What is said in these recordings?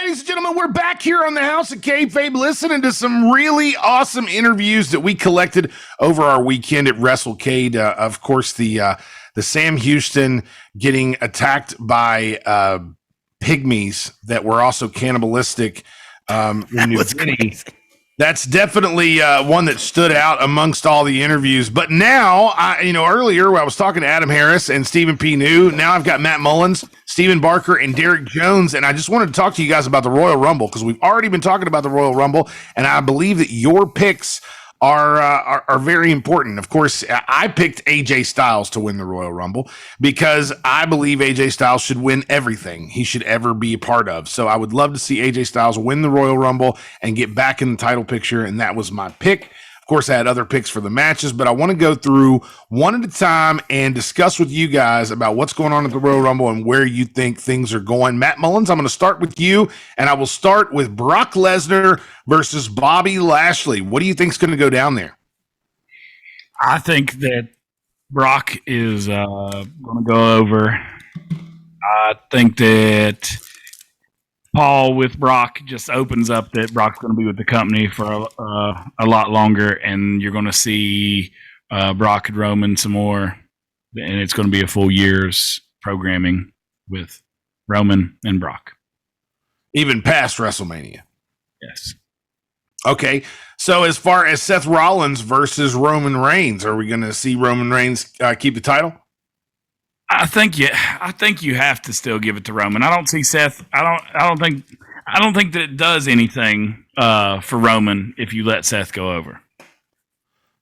Ladies and gentlemen, we're back here on the House of Kayfabe listening to some really awesome interviews that we collected over our weekend at WrestleCade. Of course, the Sam Houston getting attacked by pygmies that were also cannibalistic in New Guinea. That's definitely one that stood out amongst all the interviews. But now, earlier I was talking to Adam Harris and Stephen P. New. Now I've got Matt Mullins, Stephen Barker, and Derek Jones. And I just wanted to talk to you guys about the Royal Rumble because we've already been talking about the Royal Rumble. And I believe that your picks are very important. Of course, I picked AJ Styles to win the Royal Rumble because I believe AJ Styles should win everything he should ever be a part of. So I would love to see AJ Styles win the Royal Rumble and get back in the title picture, and that was my pick. Of course, I had other picks for the matches, but I want to go through one at a time and discuss with you guys about what's going on at the Royal Rumble and where you think things are going. Matt Mullins, I'm going to start with you, and I will start with Brock Lesnar versus Bobby Lashley. What do you think is going to go down there? I think that Brock is going to go over. I think that Paul with Brock just opens up that Brock's going to be with the company for a lot longer, and you're going to see Brock and Roman some more, and it's going to be a full year's programming with Roman and Brock. Even past WrestleMania. Yes. Okay, so as far as Seth Rollins versus Roman Reigns, are we going to see Roman Reigns keep the title? I think you have to still give it to Roman. I don't see Seth. I don't think that it does anything for Roman if you let Seth go over.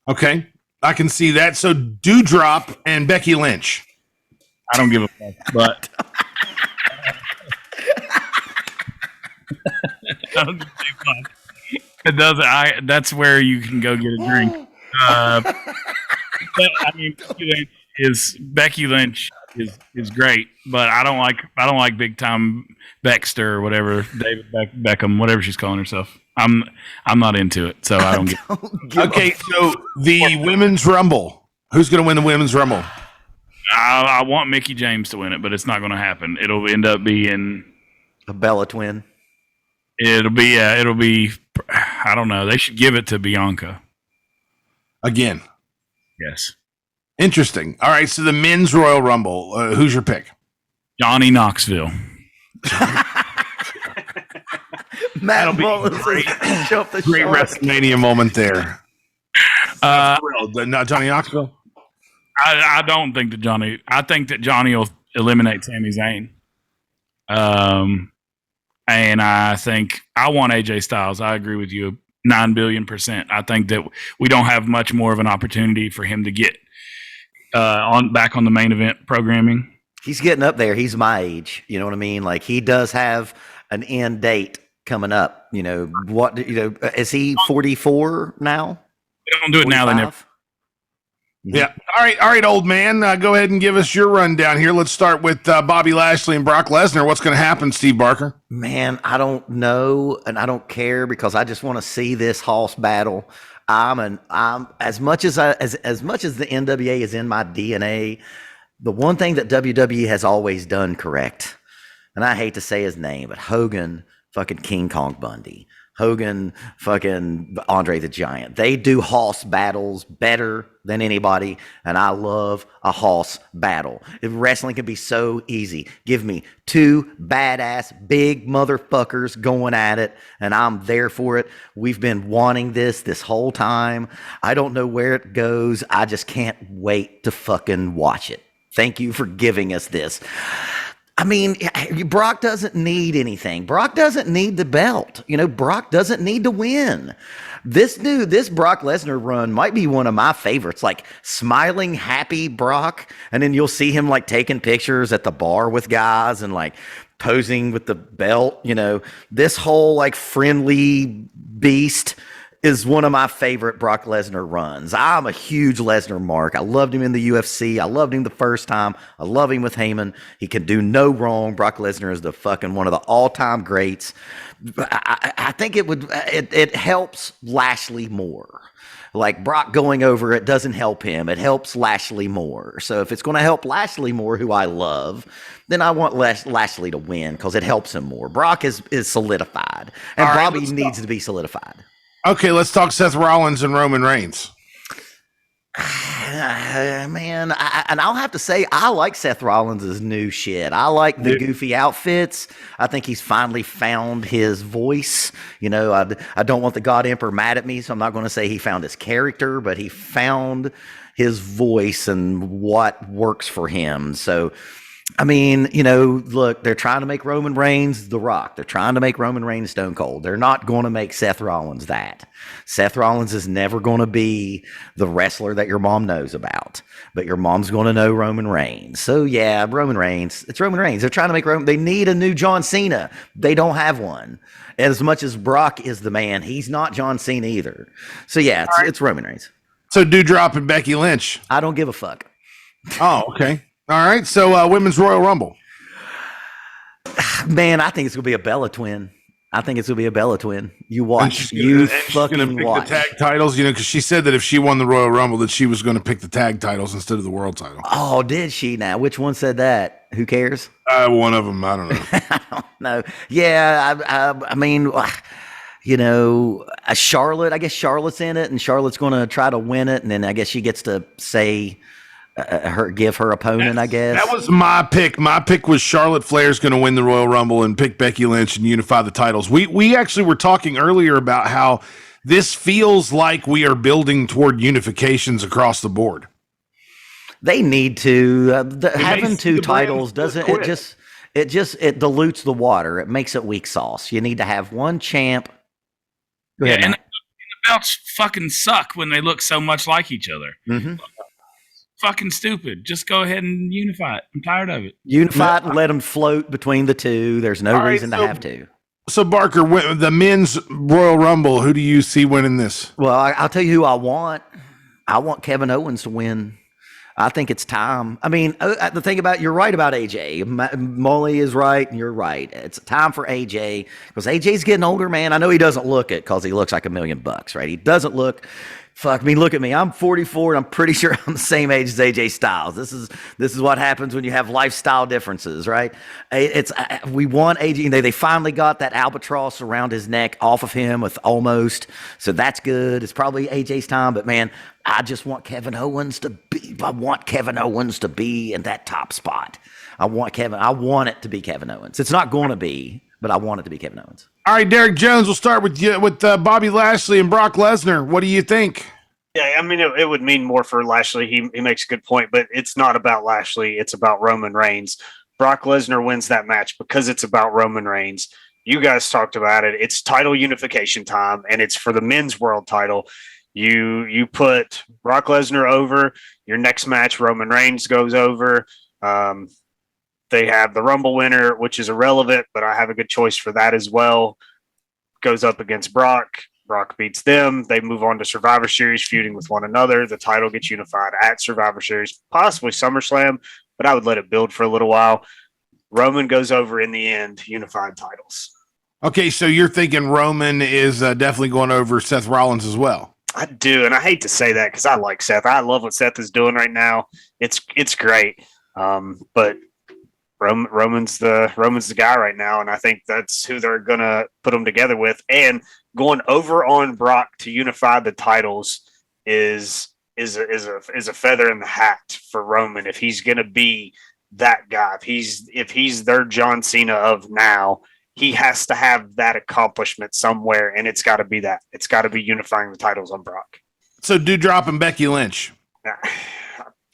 Okay, I can see that. So Doudrop and Becky Lynch. I don't give a fuck, but I don't give a fuck. It doesn't. That's where you can go get a drink. But, I mean, Becky Lynch is great, but I don't like big time Baxter or whatever, David Beckham, whatever she's calling herself. I'm not into it, so I don't get. Okay, so the Women's Rumble. Who's going to win the Women's Rumble? I want Mickie James to win it, but it's not going to happen. It'll end up being a Bella twin. It'll be. I don't know. They should give it to Bianca again. Yes. Interesting. All right, so the Men's Royal Rumble. Who's your pick? Johnny Knoxville. Matt Mullins great WrestleMania moment there. Not Johnny Knoxville. I don't think that Johnny. I think that Johnny will eliminate Sami Zayn. And I think I want AJ Styles. I agree with you 9 billion%. I think that we don't have much more of an opportunity for him to get back on the main event programming. He's getting up there. He's my age. You know what I mean? Like, he does have an end date coming up. Is he 44 now? They don't do it 45? Now. They never. Yeah. All right, old man. Go ahead and give us your rundown here. Let's start with Bobby Lashley and Brock Lesnar. What's going to happen, Steve Barker? Man, I don't know, and I don't care because I just want to see this Hoss battle. I'm as much as the NWA is in my DNA. The one thing that WWE has always done correct, and I hate to say his name, but Hogan, fucking King Kong Bundy. Hogan, fucking Andre the Giant. They do Hoss battles better than anybody, and I love a Hoss battle. If wrestling can be so easy. Give me two badass big motherfuckers going at it, and I'm there for it. We've been wanting this whole time. I don't know where it goes. I just can't wait to fucking watch it. Thank you for giving us this. I mean, Brock doesn't need anything. Brock doesn't need the belt. Brock doesn't need to win. This Brock Lesnar run might be one of my favorites, like smiling, happy Brock. And then you'll see him like taking pictures at the bar with guys and like posing with the belt. This whole like friendly beast is one of my favorite Brock Lesnar runs. I'm a huge Lesnar mark. I loved him in the UFC. I loved him the first time. I love him with Heyman. He can do no wrong. Brock Lesnar is the fucking one of the all-time greats. I think it helps Lashley more. Like Brock going over it doesn't help him. It helps Lashley more. So if it's going to help Lashley more, who I love, then I want Lashley to win because it helps him more. Brock is solidified, and Bobby needs to be solidified. Okay, let's talk Seth Rollins and Roman Reigns. Man, and I'll have to say, I like Seth Rollins' new shit. I like the goofy outfits. I think he's finally found his voice. You know, I don't want the God Emperor mad at me, so I'm not going to say he found his character, but he found his voice and what works for him. So, I mean, you know, look, they're trying to make Roman Reigns The Rock. They're trying to make Roman Reigns Stone Cold. They're not going to make Seth Rollins that. Seth Rollins is never going to be the wrestler that your mom knows about, but your mom's going to know Roman Reigns. So yeah, Roman Reigns. It's Roman Reigns. They're trying to make Roman. They need a new John Cena. They don't have one. As much as Brock is the man, he's not John Cena either. So yeah, it's Roman Reigns. So Doudrop and Becky Lynch. I don't give a fuck. Oh, okay. All right. So Women's Royal Rumble. Man, I think it's going to be a Bella twin. You watch. You fucking pick watch. the tag titles, you know, because she said that if she won the Royal Rumble, that she was going to pick the tag titles instead of the world title. Oh, did she now? Which one said that? Who cares? One of them. I don't know. I don't know. Yeah, I mean, you know, Charlotte, I guess Charlotte's in it, and Charlotte's going to try to win it, and then I guess she gets to say give her opponent, I guess. That was my pick. My pick was Charlotte Flair's going to win the Royal Rumble and pick Becky Lynch and unify the titles. We actually were talking earlier about how this feels like we are building toward unifications across the board. They need to. Having two titles doesn't it dilutes the water. It makes it weak sauce. You need to have one champ. Yeah, and the belts fucking suck when they look so much like each other. Mm-hmm. Fucking stupid. Just go ahead and unify it. I'm tired of it. Unify it and let them float between the two. There's no reason to have to. So, Barker, the men's Royal Rumble, who do you see winning this? Well, I'll tell you who I want. I want Kevin Owens to win. I think it's time. I mean, the thing about, you're right about AJ. Molly is right, and you're right. It's time for AJ because AJ's getting older, man. I know he doesn't look it because he looks like $1 million, right? He doesn't look. Fuck me, look at me. I'm 44, and I'm pretty sure I'm the same age as AJ Styles. This is what happens when you have lifestyle differences, right? We want AJ. They finally got that albatross around his neck off of him with almost. So that's good. It's probably AJ's time, but man, I just want Kevin Owens to be. I want Kevin Owens to be in that top spot. I want it to be Kevin Owens. It's not going to be, but I want it to be Kevin Owens. All right, Derek Jones, we'll start with you with Bobby Lashley and Brock Lesnar. What do you think? Yeah, I mean, it would mean more for Lashley. He makes a good point, but it's not about Lashley. It's about Roman Reigns. Brock Lesnar wins that match because it's about Roman Reigns. You guys talked about it. It's title unification time, and it's for the men's world title. You put Brock Lesnar over. Your next match, Roman Reigns goes over. They have the Rumble winner, which is irrelevant, but I have a good choice for that as well. Goes up against Brock. Brock beats them. They move on to Survivor Series, feuding with one another. The title gets unified at Survivor Series, possibly SummerSlam, but I would let it build for a little while. Roman goes over in the end, unified titles. Okay, so you're thinking Roman is definitely going over Seth Rollins as well. I do, and I hate to say that because I like Seth. I love what Seth is doing right now. It's great, but Roman's the guy right now, and I think that's who they're gonna put them together with. And going over on Brock to unify the titles is a feather in the hat for Roman if he's gonna be that guy. If he's their John Cena of now, he has to have that accomplishment somewhere, and it's got to be that. It's got to be unifying the titles on Brock. So Doudrop and Becky Lynch.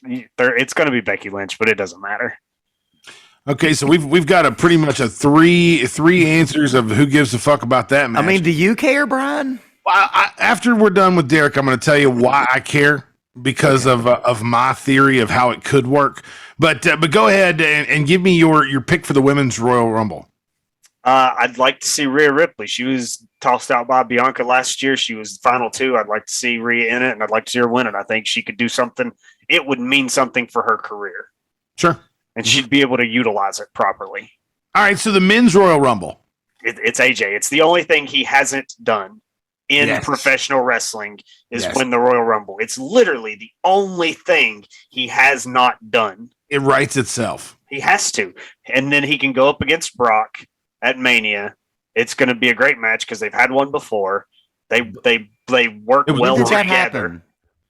It's going to be Becky Lynch, but it doesn't matter. Okay, so we've got a pretty much a three answers of who gives a fuck about that match. I mean, do you care, Brian? Well, after we're done with Derek, I'm going to tell you why I care because of my theory of how it could work. But go ahead and give me your pick for the Women's Royal Rumble. I'd like to see Rhea Ripley. She was tossed out by Bianca last year. She was the final two. I'd like to see Rhea in it, and I'd like to see her win it. I think she could do something. It would mean something for her career. Sure. And she'd be able to utilize it properly. All right, so the Men's Royal Rumble. It's AJ. It's the only thing he hasn't done. in professional wrestling is win the Royal Rumble. It's literally the only thing he has not done. It writes itself. He has to. And then he can go up against Brock at Mania. It's going to be a great match because they've had one before. They work well together. Happen?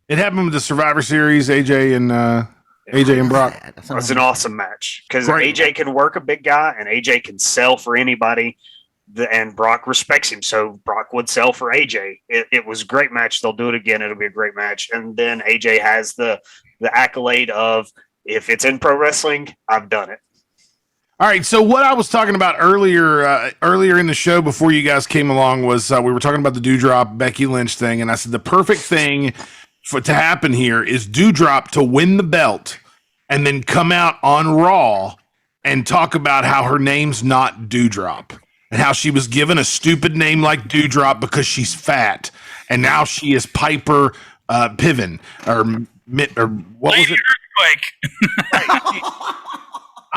It happened with the Survivor Series, AJ and Brock. It was an awesome match because AJ can work a big guy and AJ can sell for anybody. And Brock respects him, so Brock would sell for AJ. It was a great match. They'll do it again. It'll be a great match. And then AJ has the accolade of, if it's in pro wrestling, I've done it. All right, so what I was talking about earlier in the show before you guys came along was we were talking about the Doudrop Becky Lynch thing, and I said the perfect thing to happen here is Doudrop to win the belt and then come out on Raw and talk about how her name's not Doudrop and how she was given a stupid name like Doudrop because she's fat, and now she is Piper Piven or what was it? Earthquake.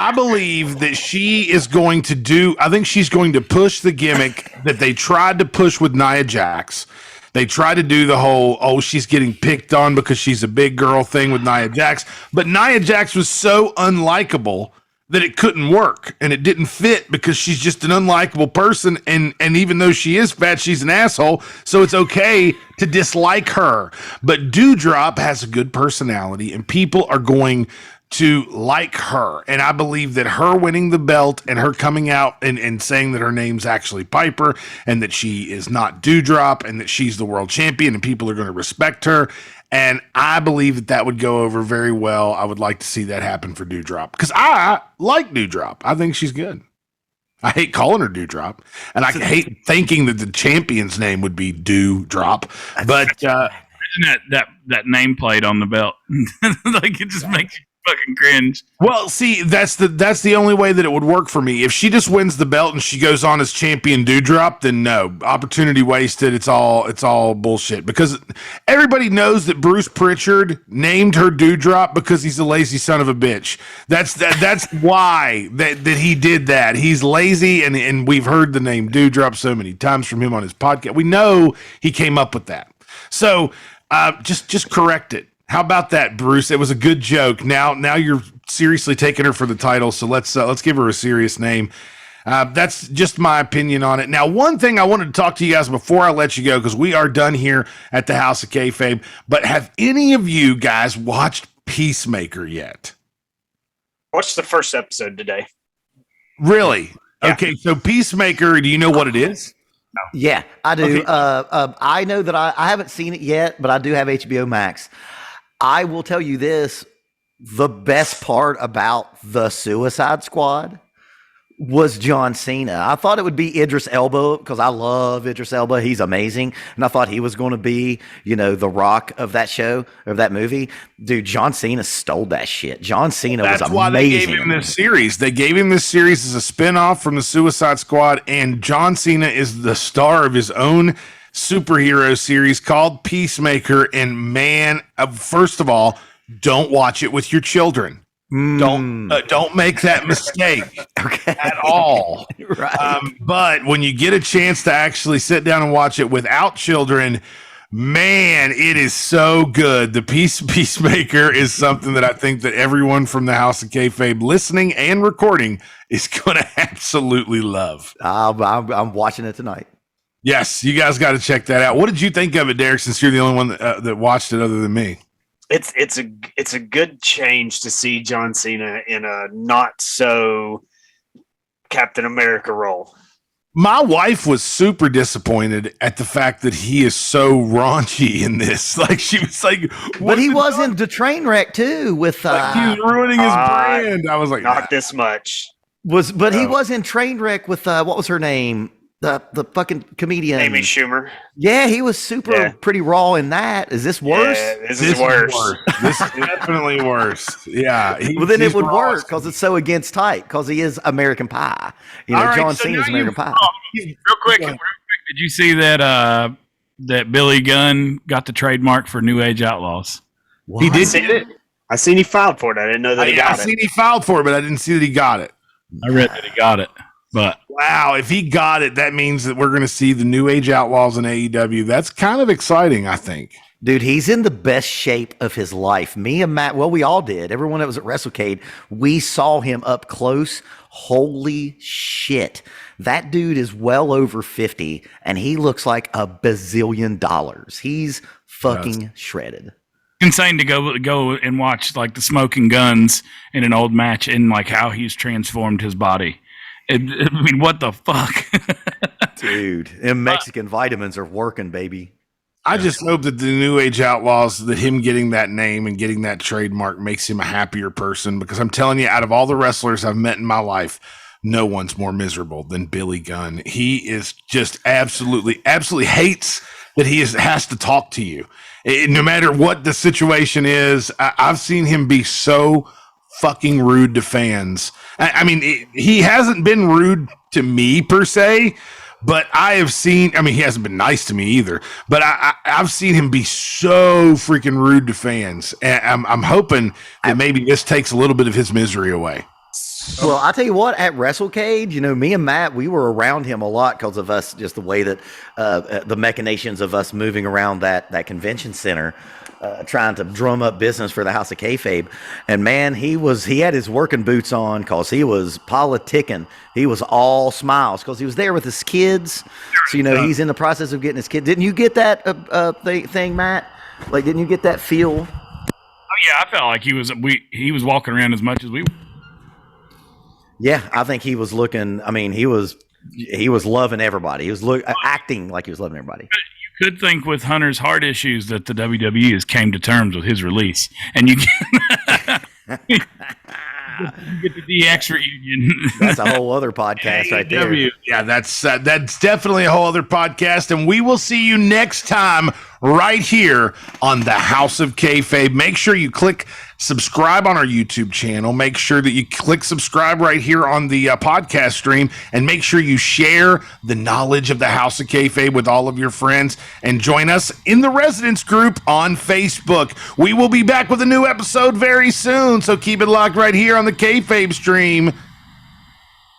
I believe that she is going to do, I think she's going to push the gimmick that they tried to push with Nia Jax. They tried to do the whole, she's getting picked on because she's a big girl thing with Nia Jax. But Nia Jax was so unlikable that it couldn't work. And it didn't fit because she's just an unlikable person. And even though she is fat, she's an asshole. So it's okay to dislike her. But Doudrop has a good personality and people are going to like her. And I believe that her winning the belt and her coming out and saying that her name's actually Piper and that she is not Doudrop and that she's the world champion and people are going to respect her. And I believe that would go over very well. I would like to see that happen for Doudrop because I like Doudrop. I think she's good. I hate calling her Doudrop, and I hate thinking that the champion's name would be Doudrop. But imagine that nameplate on the belt. Like it just makes you fucking cringe. Well, see, that's the only way that it would work for me. If she just wins the belt and she goes on as champion Doudrop, then no, opportunity wasted. It's all bullshit because everybody knows that Bruce Pritchard named her Doudrop because he's a lazy son of a bitch. That's why that he did that. He's lazy, and we've heard the name Doudrop so many times from him on his podcast. We know he came up with that. So just correct it. How about that, Bruce? It was a good joke. Now you're seriously taking her for the title, so let's give her a serious name. That's just my opinion on it. Now, one thing I wanted to talk to you guys before I let you go, because we are done here at the House of Kayfabe, but have any of you guys watched Peacemaker yet? Watched the first episode today. Really? Yeah. Okay, so Peacemaker, do you know what it is? No. Yeah, I do. Okay. I know that I haven't seen it yet, but I do have HBO Max. I will tell you this, the best part about the Suicide Squad was John Cena. I thought it would be Idris Elba because I love Idris Elba. He's amazing. And I thought he was going to be, the Rock of that show, of that movie. Dude, John Cena stole that shit. John Cena was amazing. That's why they gave him this series. They gave him this series as a spinoff from the Suicide Squad, and John Cena is the star of his own superhero series called Peacemaker. And man, first of all, don't watch it with your children. Don't make that mistake at all. Right. But when you get a chance to actually sit down and watch it without children, man, it is so good. The Peacemaker is something that I think that everyone from the House of Kayfabe listening and recording is going to absolutely love. I'm watching it tonight. Yes, you guys got to check that out. What did you think of it, Derek, since you're the only one that watched it other than me? It's a good change to see John Cena in a not so Captain America role. My wife was super disappointed at the fact that he is so raunchy in this. Like she was like, but he was in the train wreck too with like he was ruining his brand. I was like, not this much. He was in train wreck with what was her name? The fucking comedian Amy Schumer. Yeah, he was pretty raw in that. Is this worse? Yeah, this is worse. This is definitely worse. Yeah. Well, then it would work because it's so against type because he is American Pie. John Cena's American Pie. Real quick, did you see that that Billy Gunn got the trademark for New Age Outlaws? What? He did it. I seen he filed for it. I didn't know that he got it. I seen he filed for it, but I didn't see that he got it. I read that he got it. But Wow, if he got it, that means that we're going to see the New Age Outlaws in AEW. That's kind of exciting, I think. Dude, he's in the best shape of his life. Me and Matt, well, we all did. Everyone that was at WrestleCade, we saw him up close. Holy shit. That dude is well over 50, and he looks like a bazillion dollars. He's fucking shredded. insane to go and watch like the Smoking Guns in an old match and like how he's transformed his body. I mean, what the fuck? Dude, them Mexican vitamins are working, baby. I just hope that the New Age Outlaws, that him getting that name and getting that trademark makes him a happier person, because I'm telling you, out of all the wrestlers I've met in my life, no one's more miserable than Billy Gunn. He is just absolutely hates that he has to talk to you. No matter what the situation is, I've seen him be so fucking rude to fans. I mean, he hasn't been rude to me per se, but I have seen, I mean, he hasn't been nice to me either, but I've seen him be so freaking rude to fans. And I'm hoping that maybe this takes a little bit of his misery away. Well, I'll tell you what, at WrestleCade, you know, me and Matt, we were around him a lot because of us, just the way that the machinations of us moving around that convention center, trying to drum up business for the House of Kayfabe. And man, he had his working boots on because he was politicking. He was all smiles because he was there with his kids. So, you know, he's in the process of getting his kid. Didn't you get that thing, Matt? Like, didn't you get that feel? Oh yeah, I felt like he was walking around as much as we were. Yeah, I think he was looking. I mean, he was loving everybody. He was acting like he was loving everybody. You could think with Hunter's heart issues that the WWE has came to terms with his release, and you get the DX reunion. That's a whole other podcast right there. Yeah, that's definitely a whole other podcast, and we will see you next time right here on the House of Kayfabe. Make sure you click subscribe on our YouTube channel. Make sure that you click subscribe right here on the podcast stream, and make sure you share the knowledge of the House of Kayfabe with all of your friends, and join us in the residence group on Facebook. We will be back with a new episode very soon, so keep it locked right here on the Kayfabe stream.